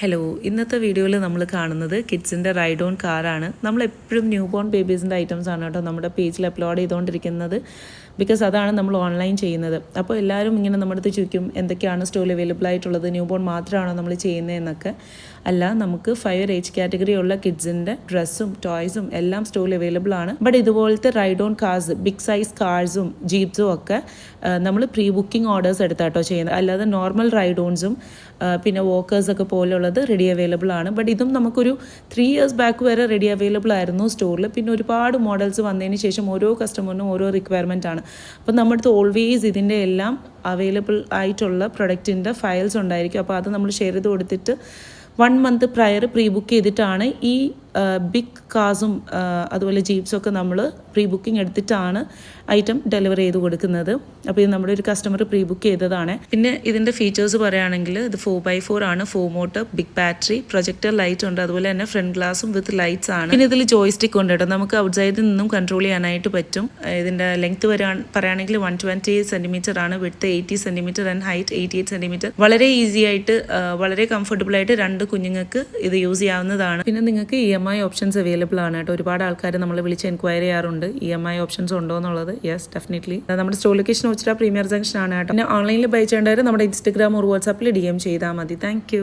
Hello, ഇന്നത്തെ വീഡിയോയിൽ നമ്മൾ കാണുന്നത് കിഡ്സിൻ്റെ റൈഡ് ഓൺ കാറാണ്. നമ്മളെപ്പോഴും ന്യൂ ബോൺ ബേബീസിൻ്റെ ഐറ്റംസ് ആണ് കേട്ടോ നമ്മുടെ പേജിൽ അപ്ലോഡ് ചെയ്തുകൊണ്ടിരിക്കുന്നത്. ബിക്കോസ് അതാണ് നമ്മൾ ഓൺലൈൻ ചെയ്യുന്നത്. അപ്പോൾ എല്ലാവരും ഇങ്ങനെ നമ്മുടെ അടുത്ത് ചോദിക്കും എന്തൊക്കെയാണ് സ്റ്റോറിൽ അവൈലബിൾ ആയിട്ടുള്ളത്, ന്യൂ ബോൺ മാത്രമാണോ നമ്മൾ ചെയ്യുന്നതെന്നൊക്കെ. അല്ല, നമുക്ക് 5 ഏജ് കാറ്റഗറി ഉള്ള കിഡ്സിൻ്റെ ഡ്രസ്സും ടോയ്സും എല്ലാം സ്റ്റോറിൽ അവൈലബിൾ ആണ്. ബട്ട് ഇതുപോലത്തെ ride on cars, big size കാർസും ജീപ്സും ഒക്കെ നമ്മൾ പ്രീ ബുക്കിംഗ് ഓർഡേഴ്സ് എടുത്താട്ടോ ചെയ്യുന്നത്. അല്ലാതെ നോർമൽ റൈഡ് ഓൺസും പിന്നെ വോക്കേഴ്സൊക്കെ പോലുള്ളത് റെഡി അവൈലബിൾ ആണ്. ബട്ട് ഇതും നമുക്കൊരു 3 ഇയേഴ്സ് ബാക്ക് വരെ റെഡി അവൈലബിൾ ആയിരുന്നു സ്റ്റോറിൽ. പിന്നെ ഒരുപാട് മോഡൽസ് വന്നതിന് ശേഷം ഓരോ കസ്റ്റമറിനും ഓരോ റിക്വയർമെൻ്റ് ആണ്. അപ്പം നമ്മുടെ അടുത്ത് ഓൾവേസ് ഇതിൻ്റെ എല്ലാം അവൈലബിൾ ആയിട്ടുള്ള പ്രൊഡക്റ്റിൻ്റെ ഫയൽസ് ഉണ്ടായിരിക്കും. അപ്പോൾ അത് നമ്മൾ ഷെയർ ചെയ്ത് കൊടുത്തിട്ട് 1 മന്ത് പ്രയർ പ്രീ ബുക്ക് ചെയ്തിട്ടാണ് ഈ ബിഗ് കാർസും അതുപോലെ ജീപ്സൊക്കെ നമ്മൾ പ്രീ ബുക്കിംഗ് എടുത്തിട്ടാണ് ഐറ്റം ഡെലിവറി ചെയ്ത് കൊടുക്കുന്നത്. അപ്പോൾ ഇത് നമ്മുടെ ഒരു കസ്റ്റമർ പ്രീ ബുക്ക് ചെയ്തതാണ്. പിന്നെ ഇതിൻ്റെ ഫീച്ചേഴ്സ് പറയുകയാണെങ്കിൽ ഇത് 4x4 ആണ്, 4 motor, big battery, projector light ഉണ്ട്, അതുപോലെ തന്നെ ഫ്രണ്ട് ഗ്ലാസും വിത്ത് ലൈറ്റ്സ് ആണ്. പിന്നെ ഇതിൽ ജോയ്സ്റ്റിക് ഉണ്ട് കേട്ടോ, നമുക്ക് ഔട്ട്സൈഡിൽ നിന്നും കൺട്രോൾ ചെയ്യാനായിട്ട് പറ്റും. ഇതിൻ്റെ ലെങ്ത് പറയുകയാണെങ്കിൽ 120 സെൻറ്റിമീറ്റർ ആണ്, width 80 centimetre and height 88 centimetre. വളരെ ഈസി ആയിട്ട് വളരെ കംഫർട്ടബിൾ ആയിട്ട് 2 കുഞ്ഞുങ്ങൾക്ക് ഇത് യൂസ് ചെയ്യാവുന്നതാണ്. പിന്നെ നിങ്ങൾക്ക് EMI ഓപ്ഷൻസ് അവൈലബിൾ ആണ് കേട്ടോ. ഒരുപാട് ആൾക്കാർ നമ്മളെ വിളിച്ച് എൻക്വയറി ചെയ്യാറുണ്ട് EMI ഓപ്ഷൻസ് ഉണ്ടോ എന്നുള്ളത്. Yes, definitely. നമ്മുടെ സ്റ്റോർ ലൊക്കേഷൻ വെച്ചിട്ട് പ്രീമിയർ ജംഗ്ഷൻ ആണ് കേട്ടോ. പിന്നെ ഓൺലൈനിൽ ബൈ ചെയ്യേണ്ടവർ നമ്മുടെ ഇൻസ്റ്റഗ്രാം or വാട്സാപ്പിൽ DM ചെയ്താൽ മതി. താങ്ക്